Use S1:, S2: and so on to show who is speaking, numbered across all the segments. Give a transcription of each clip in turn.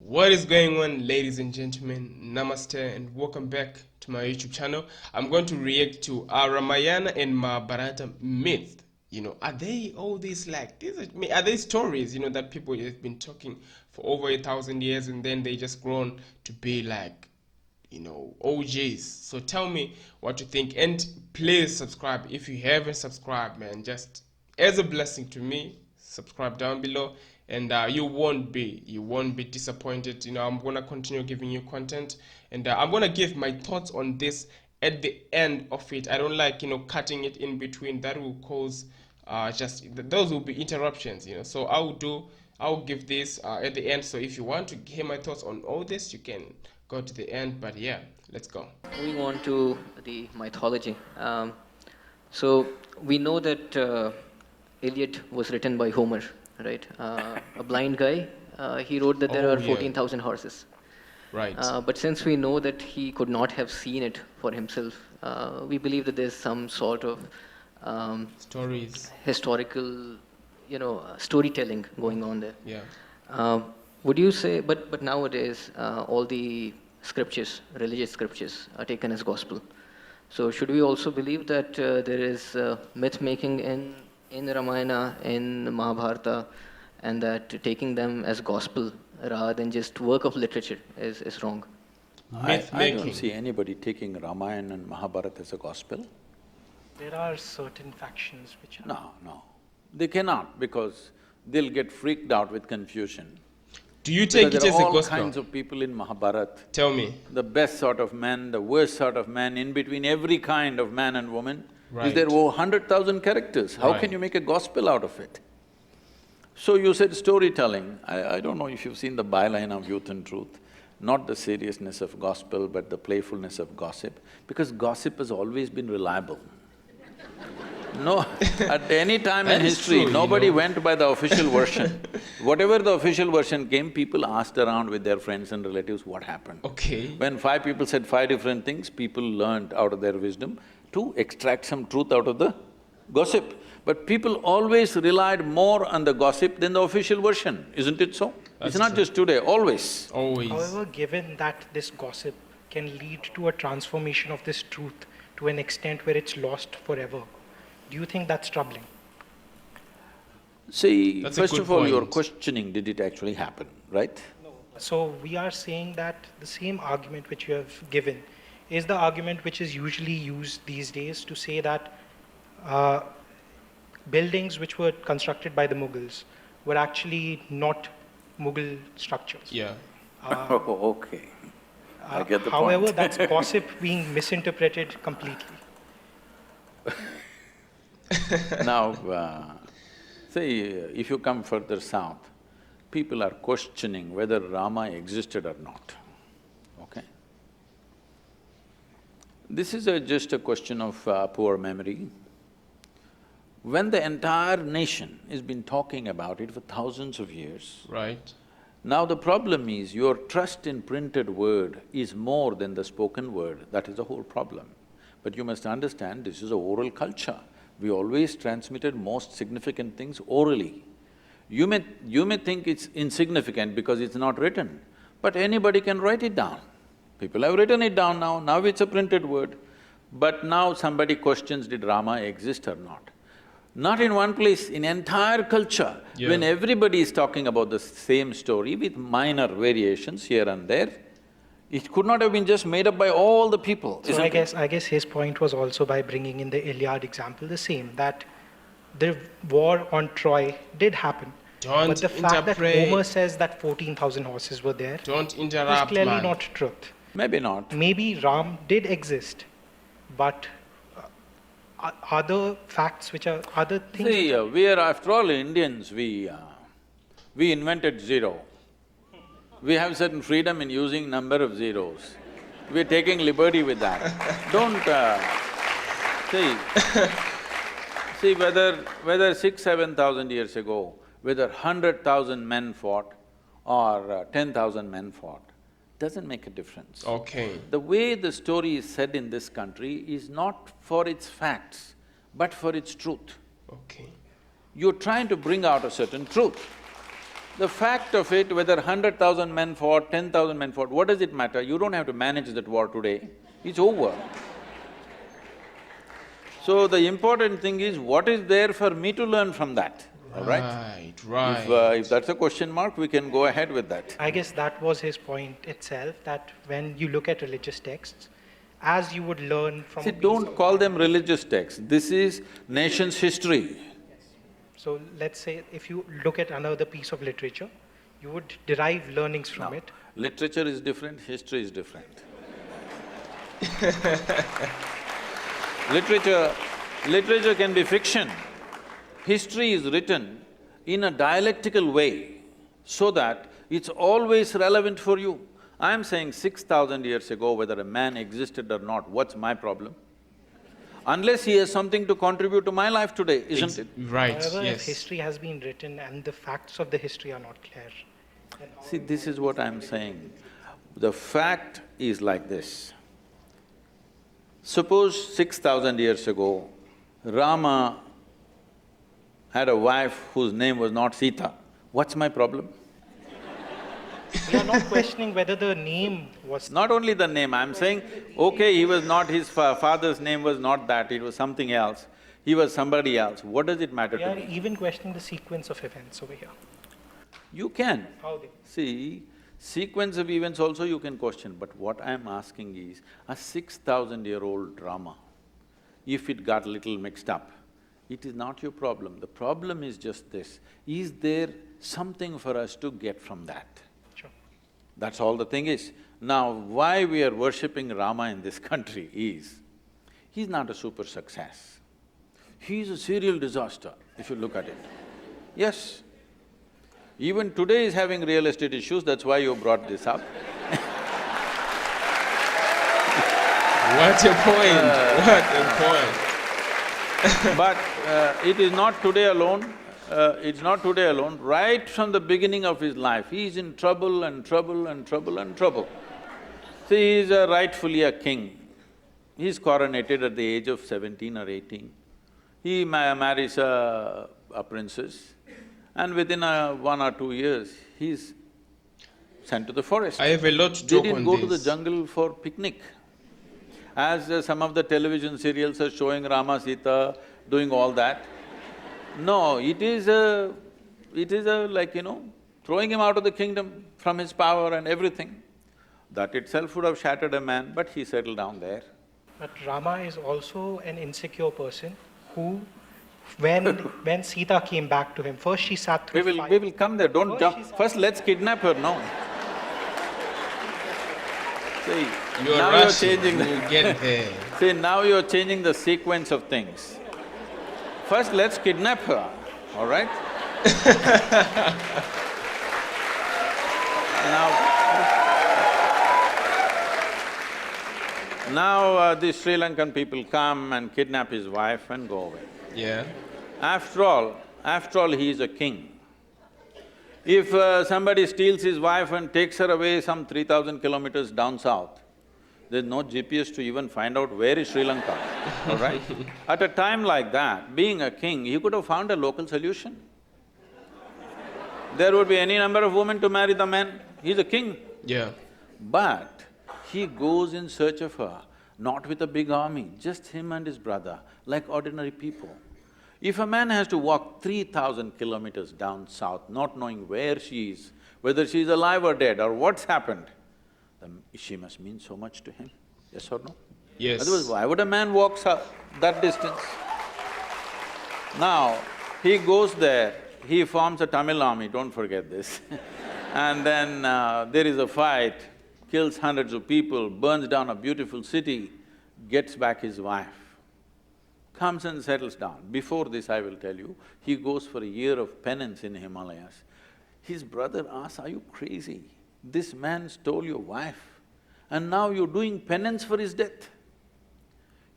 S1: What is going on, ladies and gentlemen? Namaste and welcome back to my YouTube channel. I'm going to react to Ramayana and Mahabharata myth. Are they all these are they stories, that people have been talking for over 1,000 years and then they just grown to be OGs. So tell me what you think and please subscribe if you haven't subscribed, man. Just as a blessing to me, subscribe down below and you won't be disappointed. I'm gonna continue giving you content and I'm gonna give my thoughts on this at the end of it. I don't like cutting it in between. That will cause those will be interruptions. So I'll give this at the end. So if you want to hear my thoughts on all this, you can go to the end. But yeah, let's go.
S2: Moving on to the mythology. So we know that Iliad was written by Homer, right? A blind guy. He wrote that there are 14,000 horses.
S1: Right.
S2: But since we know that he could not have seen it for himself, we believe that there's some sort of
S1: Stories.
S2: historical, storytelling going on there.
S1: Yeah.
S2: Would you say, but nowadays, all the scriptures, religious scriptures, are taken as gospel. So should we also believe that there is myth making in Ramayana, in Mahabharata, and that taking them as gospel rather than just work of literature is wrong?
S3: I don't see anybody taking Ramayana and Mahabharata as a gospel.
S4: There are certain factions which are…
S3: No. They cannot because they'll get freaked out with confusion.
S1: Do you take
S3: Because
S1: it as a
S3: there are all
S1: gospel?
S3: kinds of people in Mahabharata.
S1: Tell me.
S3: The best sort of man, the worst sort of man, in between every kind of man and woman.
S1: Right.
S3: Is there over 100,000 characters? How
S1: Right.
S3: can you make a gospel out of it? So you said storytelling. I don't know if you've seen the byline of Youth and Truth. Not the seriousness of gospel, but the playfulness of gossip, because gossip has always been reliable. No, at any time in history, nobody went by the official version. Whatever the official version came, people asked around with their friends and relatives what happened.
S1: Okay.
S3: When five people said five different things, people learned out of their wisdom to extract some truth out of the gossip. But people always relied more on the gossip than the official version, isn't it so?
S1: That's
S3: It's not
S1: true.
S3: just today, always.
S1: Always.
S4: However, given that this gossip can lead to a transformation of this truth to an extent where it's lost forever, do you think that's troubling?
S3: See,
S1: That's a
S3: first
S1: good
S3: of all, you're
S1: point.
S3: questioning, did it actually happen, right?
S4: So we are saying that the same argument which you have given is the argument which is usually used these days to say that buildings which were constructed by the Mughals were actually not Mughal structures.
S1: Yeah.
S3: Oh, okay. I get the
S4: However,
S3: point.
S4: that's gossip being misinterpreted completely.
S3: Now, see, if you come further south, people are questioning whether Rama existed or not, okay? This is just a question of poor memory. When the entire nation has been talking about it for thousands of years,
S1: Right.
S3: now the problem is your trust in printed word is more than the spoken word, that is the whole problem. But you must understand, this is a oral culture. We always transmitted most significant things orally. You may think it's insignificant because it's not written, but anybody can write it down. People have written it down now it's a printed word. But now somebody questions, did Rama exist or not? Not in one place, in entire culture,
S1: Yeah.
S3: when everybody is talking about the same story with minor variations here and there, it could not have been just made up by all the people,
S4: So
S3: isn't it?
S4: I guess his point was also by bringing in the Iliad example the same, that the war on Troy did happen.
S1: Don't
S4: but the fact that
S1: interpret.
S4: Homer says that 14,000 horses were there
S1: Don't
S4: is
S1: interrupt,
S4: clearly
S1: man.
S4: not truth.
S3: Maybe not.
S4: Maybe Ram did exist, but other facts which are… other things…
S3: See, we are, after all, Indians, we invented zero. We have certain freedom in using number of zeros. We're taking liberty with that. Don't… see, whether 6,000–7,000 years ago, whether 100,000 men fought or 10,000 men fought, doesn't make a difference.
S1: Okay.
S3: The way the story is said in this country is not for its facts, but for its truth.
S1: Okay.
S3: You're trying to bring out a certain truth. The fact of it, whether 100,000 men fought, 10,000 men fought, what does it matter? You don't have to manage that war today, it's over. So the important thing is, what is there for me to learn from that, all right?
S1: Right.
S3: If that's a question mark, we can go ahead with that.
S4: I guess that was his point itself, that when you look at religious texts, as you would learn from
S3: See,
S4: a piece
S3: don't
S4: of-
S3: call them religious texts, this is nation's history.
S4: So let's say if you look at another piece of literature, you would derive learnings from it.
S3: Literature is different, history is different. Literature can be fiction. History is written in a dialectical way so that it's always relevant for you. I'm saying 6,000 years ago, whether a man existed or not, what's my problem? Unless he has something to contribute to my life today, isn't it?
S1: Right,
S4: However, if
S1: yes.
S4: history has been written and the facts of the history are not clear, then
S3: See, this is what I'm saying. The fact is like this. Suppose 6,000 years ago, Rama had a wife whose name was not Sita. What's my problem?
S4: we are not questioning whether the name was…
S3: Not only the name, I'm saying, okay, he was not… his father's name was not that, it was something else. He was somebody else. What does it matter
S4: We
S3: to
S4: are
S3: me?
S4: even questioning the sequence of events over here.
S3: You can.
S4: How they…
S3: See, sequence of events also you can question, but what I'm asking is, a 6,000-year-old drama, if it got little mixed up, it is not your problem. The problem is just this, is there something for us to get from that?
S4: Sure.
S3: That's all the thing is. Now, why we are worshipping Rama in this country is, he's not a super success. He's a serial disaster, if you look at it. Yes. Even today is having real estate issues, that's why you brought this up.
S1: What a point, what a point.
S3: But it is not today alone, it's not today alone. Right from the beginning of his life, he is in trouble and trouble and trouble and trouble. See, he is rightfully a king. He is coronated at the age of 17 or 18. He marries a princess, and within 1 or 2 years, he's sent to the forest.
S1: I have a lot to
S3: They
S1: talk
S3: didn't
S1: on
S3: go
S1: this.
S3: to the jungle for picnic. As some of the television serials are showing Rama, Sita doing all that. No, it is like, throwing him out of the kingdom from his power and everything. That itself would have shattered a man, but he settled down there.
S4: But Rama is also an insecure person who, when Sita came back to him, first she sat through fire.
S3: We will come there, don't
S4: First
S3: jump.
S4: she sat-
S3: First, let's kidnap her, no? See,
S1: You're
S3: now you're
S1: rushing,
S3: changing the…
S1: we'll get there.
S3: See, now you're changing the sequence of things. First, let's kidnap her, all right? Now, the Sri Lankan people come and kidnap his wife and go away.
S1: Yeah.
S3: After all, he is a king. If somebody steals his wife and takes her away some 3,000 kilometers down south, there's no GPS to even find out where is Sri Lanka, all right? At a time like that, being a king, he could have found a local solution. There would be any number of women to marry the man, he's a king.
S1: Yeah.
S3: But he goes in search of her, not with a big army, just him and his brother, like ordinary people. If a man has to walk 3,000 kilometers down south, not knowing where she is, whether she is alive or dead or what's happened, then she must mean so much to him, yes or no?
S1: Yes.
S3: Otherwise, why would a man walk that distance? Now, he goes there, he forms a Tamil army, don't forget this. And then there is a fight, kills hundreds of people, burns down a beautiful city, gets back his wife, comes and settles down. Before this, I will tell you, he goes for a year of penance in Himalayas. His brother asks, "Are you crazy? This man stole your wife and now you're doing penance for his death."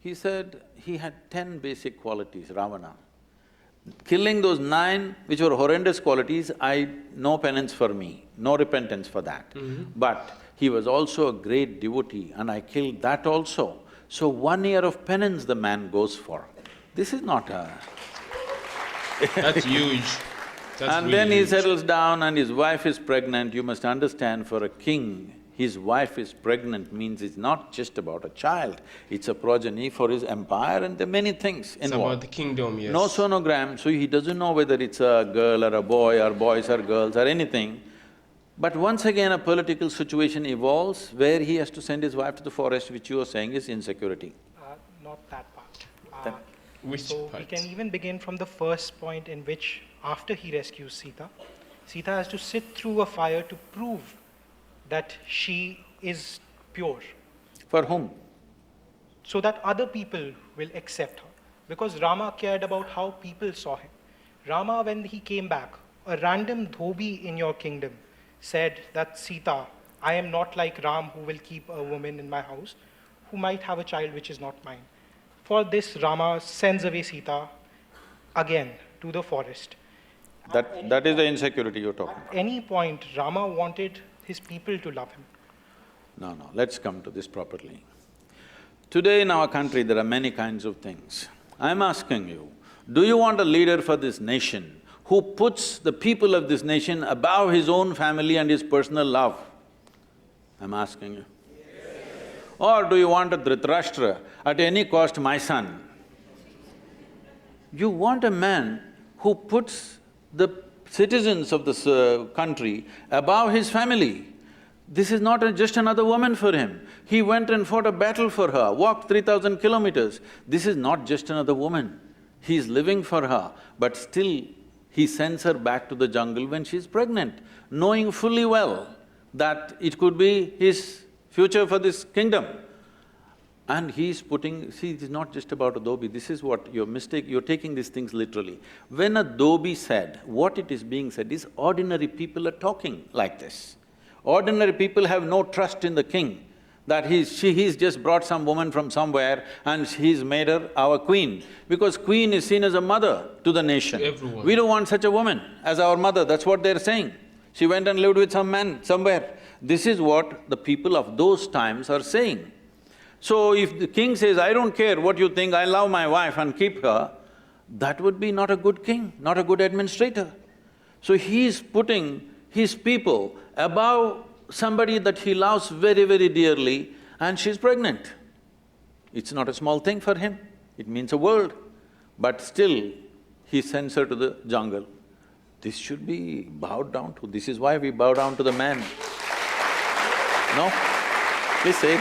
S3: He said he had 10 basic qualities, Ravana. Killing those 9, which were horrendous qualities, no penance for me, no repentance for that. But he was also a great devotee and I killed that also. So 1 year of penance the man goes for. This is not a…
S1: That's huge. That's
S3: And
S1: really
S3: then he
S1: huge.
S3: settles down and his wife is pregnant. You must understand, for a king, his wife is pregnant means it's not just about a child, it's a progeny for his empire and there are many things
S1: It's about
S3: involved.
S1: the kingdom, yes.
S3: No sonogram, so he doesn't know whether it's a girl or a boy or boys or girls or anything. But once again a political situation evolves where he has to send his wife to the forest, which you are saying is insecurity.
S4: Not that part.
S3: That-
S1: Which
S4: So we
S1: part?
S4: can even begin from the first point in which, after he rescues Sita, Sita has to sit through a fire to prove that she is pure,
S3: For whom?
S4: so that other people will accept her. Because Rama cared about how people saw him. Rama, when he came back, a random dhobi in your kingdom said that Sita, I am not like Ram who will keep a woman in my house who might have a child which is not mine. For this, Rama sends away Sita again to the forest.
S3: That is the insecurity you're talking about.
S4: At any point, Rama wanted his people to love him.
S3: No, let's come to this properly. Today in our country, there are many kinds of things. I'm asking you, do you want a leader for this nation who puts the people of this nation above his own family and his personal love? I'm asking you. Or do you want a Dhritarashtra, at any cost my son? You want a man who puts the citizens of this country above his family. This is not just another woman for him. He went and fought a battle for her, walked 3,000 kilometers. This is not just another woman. He is living for her, but still he sends her back to the jungle when she's pregnant, knowing fully well that it could be his future for this kingdom. And he's putting… See, it is not just about a dhobi, this is what your mistake… you're taking these things literally. When a dhobi said, what it is being said is ordinary people are talking like this. Ordinary people have no trust in the king, that he's just brought some woman from somewhere and he's made her our queen. Because queen is seen as a mother to the nation.
S1: To everyone.
S3: We don't want such a woman as our mother, that's what they're saying. She went and lived with some man somewhere. This is what the people of those times are saying. So if the king says, I don't care what you think, I love my wife and keep her, that would be not a good king, not a good administrator. So he's putting his people above somebody that he loves very, very dearly, and she's pregnant. It's not a small thing for him, it means a world. But still, he sends her to the jungle. This should be bowed down to, this is why we bow down to the man. No? Please say it.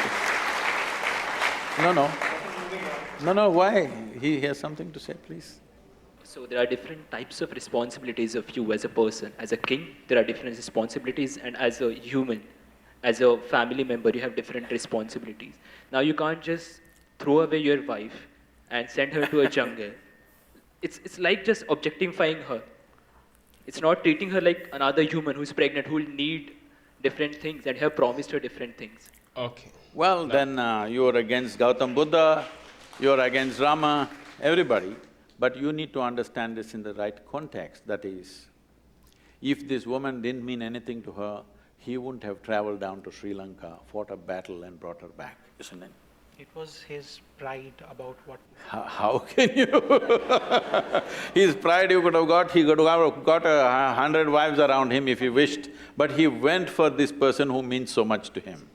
S3: No, why? He has something to say, please.
S5: So there are different types of responsibilities of you as a person. As a king, there are different responsibilities, and as a human, as a family member, you have different responsibilities. Now you can't just throw away your wife and send her to a jungle. It's like just objectifying her. It's not treating her like another human who's pregnant, who will need different things, and you have promised her different things.
S1: Okay.
S3: Well, then you're against Gautam Buddha, you're against Rama, everybody. But you need to understand this in the right context, that is, if this woman didn't mean anything to her, he wouldn't have traveled down to Sri Lanka, fought a battle and brought her back, isn't it?
S4: It was his pride about what…
S3: How can you? His pride he could have got 100 wives around him if he wished, but he went for this person who means so much to him.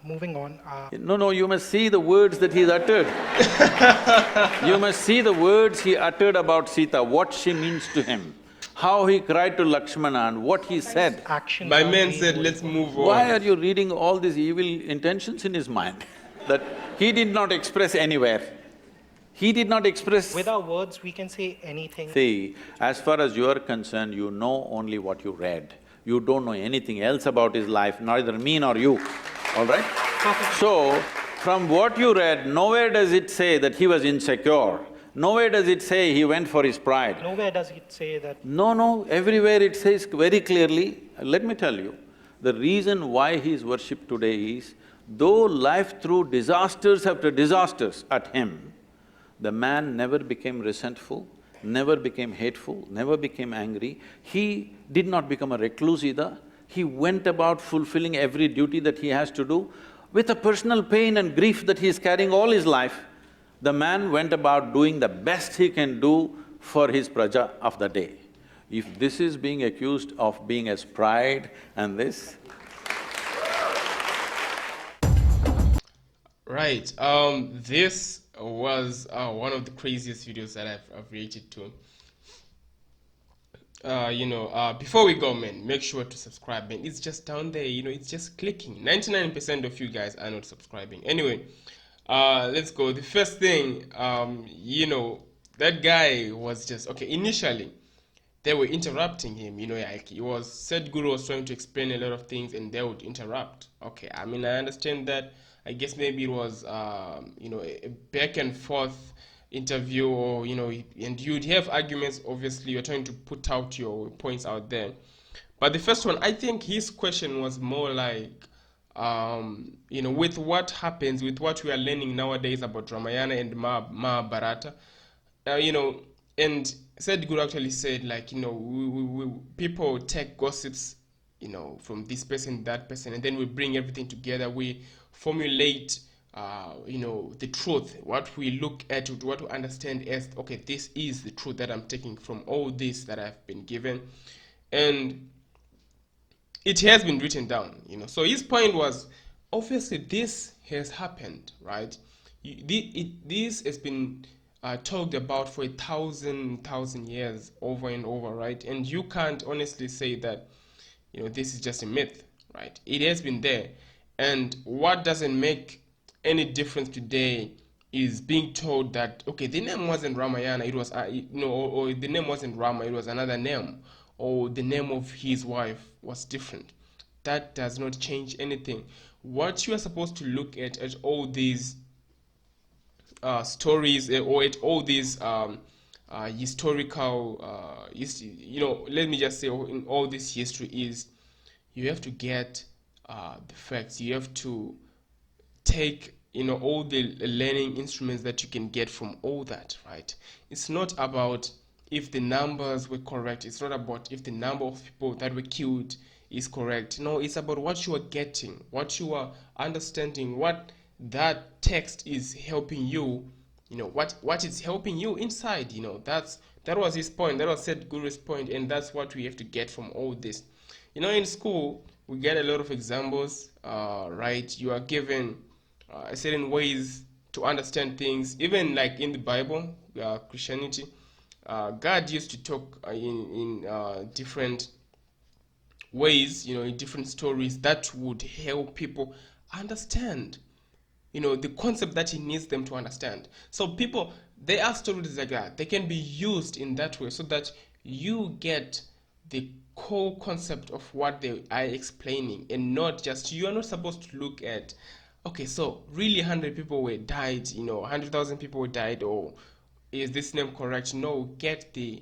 S4: Moving on,
S3: No, you must see the words that he's uttered. You must see the words he uttered about Sita, what she means to him, how he cried to Lakshmana and what he said.
S4: actions
S1: My
S4: are
S1: man
S4: being
S1: said,
S4: told.
S1: let's move on.
S3: Why are you reading all these evil intentions in his mind that he did not express anywhere? He did not express…
S4: With our words, we can say anything.
S3: See, as far as you are concerned, you know only what you read. You don't know anything else about his life, neither me nor you, all right?
S4: Perfect.
S3: So, from what you read, nowhere does it say that he was insecure. Nowhere does it say he went for his pride.
S4: Nowhere does it say that.
S3: No, everywhere it says very clearly, let me tell you, the reason why he is worshipped today is, though life threw disasters after disasters at him, the man never became resentful, never became hateful, never became angry. He did not become a recluse either. He went about fulfilling every duty that he has to do. With a personal pain and grief that he is carrying all his life, the man went about doing the best he can do for his praja of the day. If this is being accused of being as pride and this,
S1: Right. This was one of the craziest videos that I've reacted to. Before we go, man, make sure to subscribe, man. It's just down there, it's just clicking. 99% of you guys are not subscribing. Anyway, let's go. The first thing, that guy was just, okay, initially, they were interrupting him, like Sadhguru was trying to explain a lot of things and they would interrupt. Okay, I mean, I understand that. I guess maybe it was, a back and forth interview, or, and you'd have arguments. Obviously, you're trying to put out your points out there. But the first one, I think his question was more like, with what happens, with what we are learning nowadays about Ramayana and Mahabharata, uh, you know, and Sadhguru actually said, like, people take gossips, from this person, that person, and then we bring everything together. We formulate, the truth, what we look at, what we understand as, okay, this is the truth that I'm taking from all this that I've been given. And it has been written down, So his point was, obviously, this has happened, right? This has been talked about for 1,000 years, over and over, right? And you can't honestly say that, this is just a myth, right? It has been there. And what doesn't make any difference today is being told that, okay, the name wasn't Ramayana, it was, or the name wasn't Rama, it was another name, or the name of his wife was different. That does not change anything. What you are supposed to look at all these stories, or at all these historical, let me just say, in all this history, is you have to get the facts. You have to take, all the learning instruments that you can get from all that, right? It's not about if the numbers were correct. It's not about if the number of people that were killed is correct. No, it's about what you are getting, what you are understanding, what that text is helping you, what is helping you inside. That was his point. That was Sadhguru's point, and that's what we have to get from all this. In school we get a lot of examples, right? You are given certain ways to understand things. Even like in the Bible, Christianity, God used to talk in different ways, in different stories that would help people understand, the concept that he needs them to understand. So people, they are stories like that. They can be used in that way so that you get the core concept of what they are explaining, and not just, you are not supposed to look at, okay, so really 100 people were died, 100,000 people were died, or is this name correct? No, get the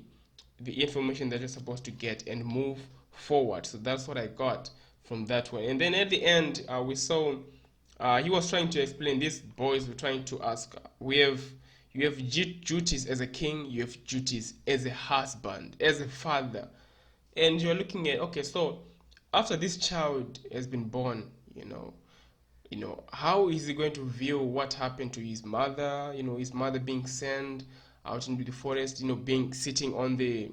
S1: information that you're supposed to get and move forward. So that's what I got from that one. And then at the end, we saw he was trying to explain. These boys were trying to ask, you have duties as a king, you have duties as a husband, as a father, and you're looking at, okay, so after this child has been born, how is he going to view what happened to his mother? His mother being sent out into the forest, being sitting on the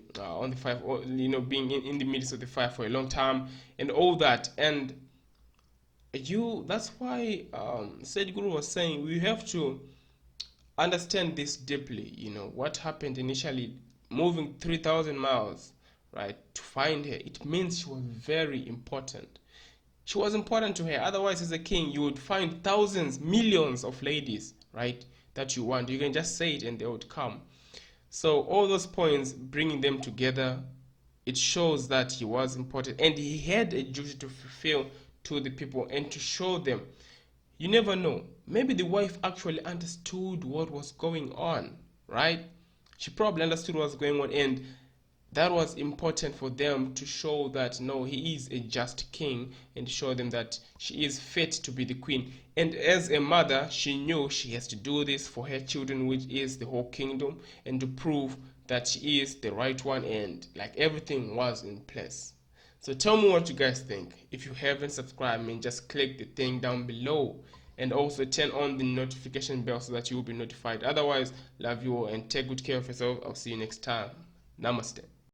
S1: fire, or, being in the midst of the fire for a long time, and all that. And that's why Sadhguru was saying we have to understand this deeply. What happened initially, moving 3,000 miles, right, to find her. It means she was very important. She was important to her. Otherwise, as a king, you would find thousands, millions of ladies, right, that you want. You can just say it and they would come. So all those points, bringing them together, it shows that he was important and he had a duty to fulfill to the people and to show them. You never know. Maybe the wife actually understood what was going on, right? She probably understood what was going on, and that was important for them to show that no, he is a just king, and show them that she is fit to be the queen. And as a mother, she knew she has to do this for her children, which is the whole kingdom, and to prove that she is the right one, and like everything was in place. So tell me what you guys think. If you haven't subscribed, just click the thing down below, and also turn on the notification bell so that you will be notified. Otherwise, love you all and take good care of yourself. I'll see you next time. Namaste.